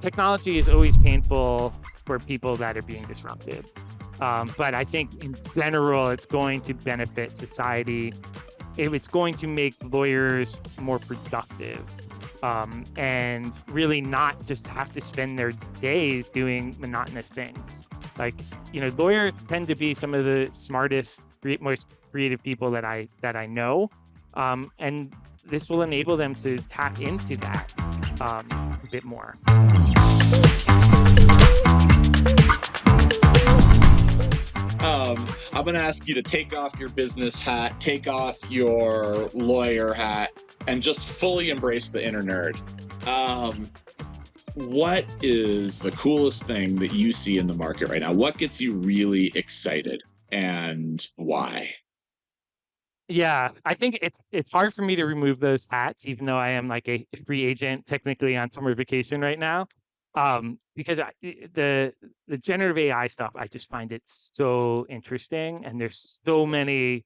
technology is always painful for people that are being disrupted. But I think in general, it's going to benefit society. It's going to make lawyers more productive, and really not just have to spend their days doing monotonous things. Like, lawyers tend to be some of the smartest, most creative people that I know, and this will enable them to tap into that a bit more. I'm going to ask you to take off your business hat, take off your lawyer hat, and just fully embrace the inner nerd. Um, what is the coolest thing that you see in the market right now? What gets you really excited and why? Yeah, I think it's hard for me to remove those hats, even though I am like a free agent technically on summer vacation right now. Because the generative AI stuff, I just find it so interesting, and there's so many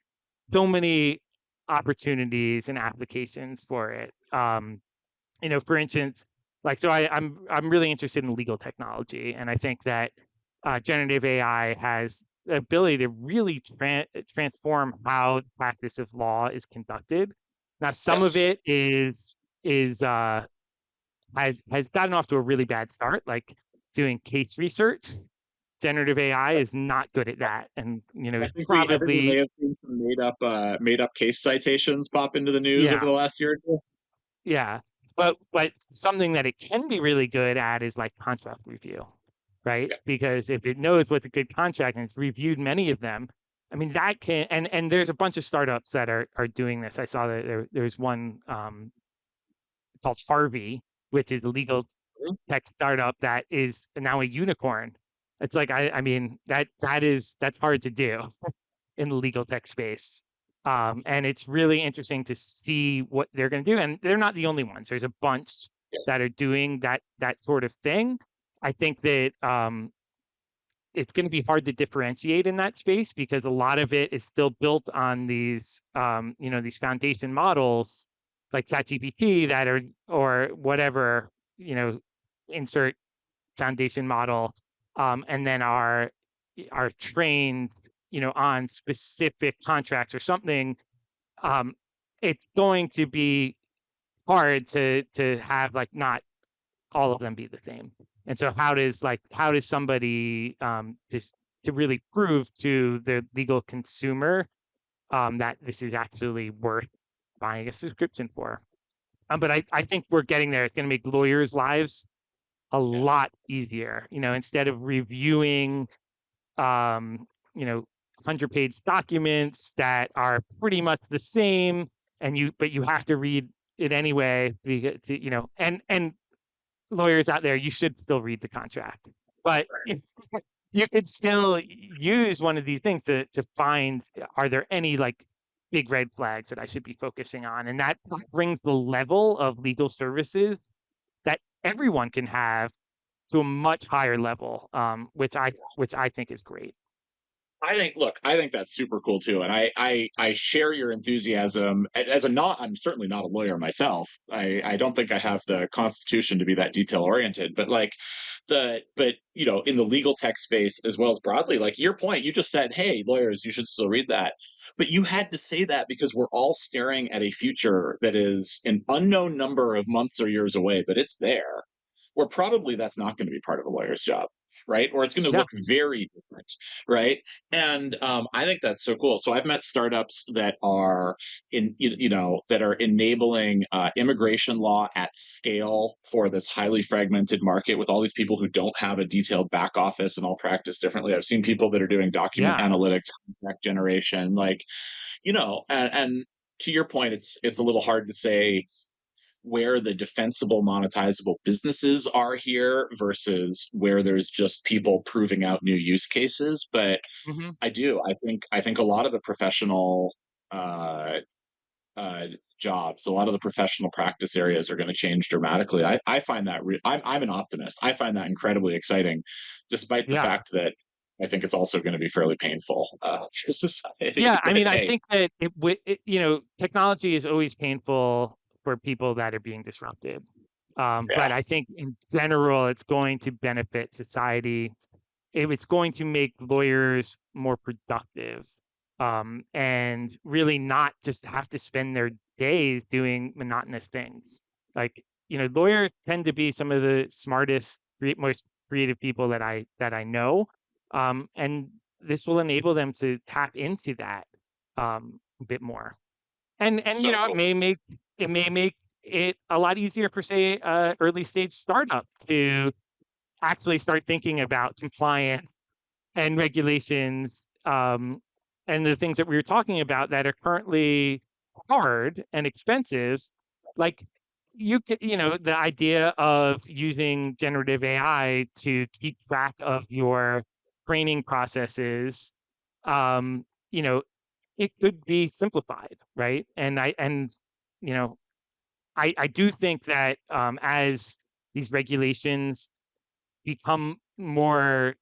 opportunities and applications for it. For instance, like I'm really interested in legal technology, and I think that generative AI has the ability to really transform how the practice of law is conducted. Now, some of Yes. it is has gotten off to a really bad start, like doing case research. Generative AI is not good at that, and I is think we may probably, have seen some made up case citations pop into the news over yeah, the last year or two. yeah. But something that it can be really good at is like contract review, right? Yeah. Because if it knows what's a good contract and it's reviewed many of them, I mean that can, and there's a bunch of startups that are doing this. I saw that there's one called Harvey, which is a legal tech startup that is now a unicorn. It's like I mean that's hard to do in the legal tech space. And it's really interesting to see what they're going to do. And they're not the only ones. There's a bunch Yeah. that are doing that sort of thing. I think that it's going to be hard to differentiate in that space because a lot of it is still built on these foundation models like ChatGPT that are, or whatever, insert foundation model, and then are trained, on specific contracts or something. um, it's going to be hard to have like not all of them be the same. And so how does somebody to really prove to the legal consumer that this is actually worth buying a subscription for? But I think we're getting there. It's going to make lawyers' lives a Yeah. lot easier. Instead of reviewing um, you know, 100-page documents that are pretty much the same, but you have to read it anyway because and lawyers out there, you should still read the contract, but you could still use one of these things to find, are there any like big red flags that I should be focusing on, and that brings the level of legal services that everyone can have to a much higher level, which I think is great. I think that's super cool too, and I share your enthusiasm. As a not, I'm certainly not a lawyer myself. I don't think I have the constitution to be that detail oriented, but but in the legal tech space as well as broadly, like your point, you just said, hey, lawyers, you should still read that, but you had to say that because we're all staring at a future that is an unknown number of months or years away, but it's there. Where probably that's not going to be part of a lawyer's job, right? Or it's going to Yeah, look very different, right? And I think that's so cool. So I've met startups that are that are enabling immigration law at scale for this highly fragmented market with all these people who don't have a detailed back office and all practice differently. I've seen people that are doing document yeah, analytics, contract generation, and to your point, it's a little hard to say where the defensible monetizable businesses are here versus where there's just people proving out new use cases, but hmm I think a lot of the professional uh, uh, jobs, a lot of the professional practice areas are going to change dramatically. I find that I'm an optimist. I find that incredibly exciting, despite the yeah, fact that I think it's also going to be fairly painful for society. yeah. I But mean, I hey, think that technology is always painful for people that are being disrupted. Yeah. But I think in general, it's going to benefit society. It's going to make lawyers more productive, and really not just have to spend their days doing monotonous things. Like, lawyers tend to be some of the smartest, most creative people that I know, and this will enable them to tap into that a bit more. And So it may make it a lot easier for, say, early stage startup to actually start thinking about compliance and regulations, and the things that we were talking about that are currently hard and expensive. Like, the idea of using generative AI to keep track of your training processes, um, you know, it could be simplified, right? And you know, I do think that, as these regulations become more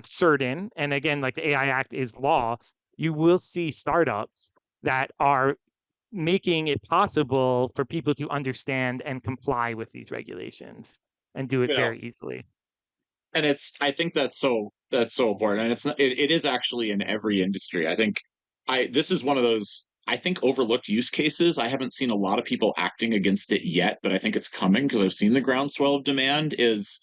certain, and again, like the AI Act is law, you will see startups that are making it possible for people to understand and comply with these regulations and do it you know, very easily. and it's I think that's so important, and it is actually in every industry. I think I this is one of those I think overlooked use cases. I haven't seen a lot of people acting against it yet, but I think it's coming because I've seen the groundswell of demand. Is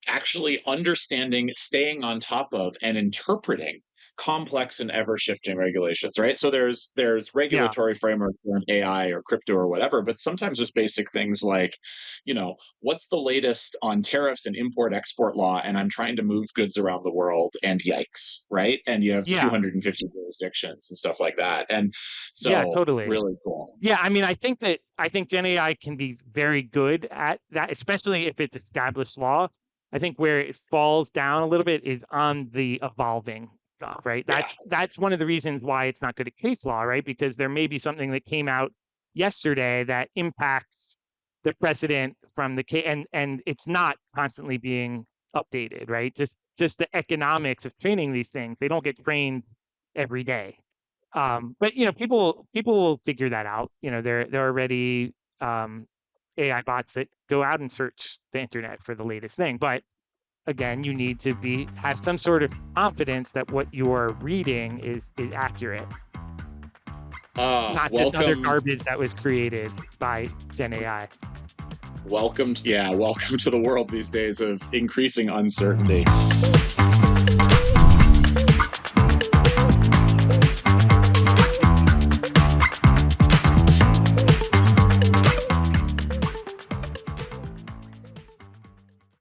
actually understanding, staying on top of, and interpreting complex and ever shifting regulations, right? So there's Yeah, regulatory framework around AI or crypto or whatever, but sometimes there's basic things like, what's the latest on tariffs and import export law, and I'm trying to move goods around the world, and yikes, right? And you have yeah, 250 jurisdictions and stuff like that. And yeah, so totally. really cool. Yeah, I mean, I think Gen AI can be very good at that, especially if it's established law. I think where it falls down a little bit is on the evolving stuff, right? Yeah. That's one of the reasons why it's not good at case law, right? Because there may be something that came out yesterday that impacts the precedent from the case, and it's not constantly being updated, right? Just the economics of training these things. They don't get trained every day. But people will figure that out. There are already, AI bots that go out and search the internet for the latest thing. But again, you need to be have some sort of confidence that what you're reading is accurate, not just other Welcome, garbage that was created by Gen AI. welcome to the world these days of increasing uncertainty.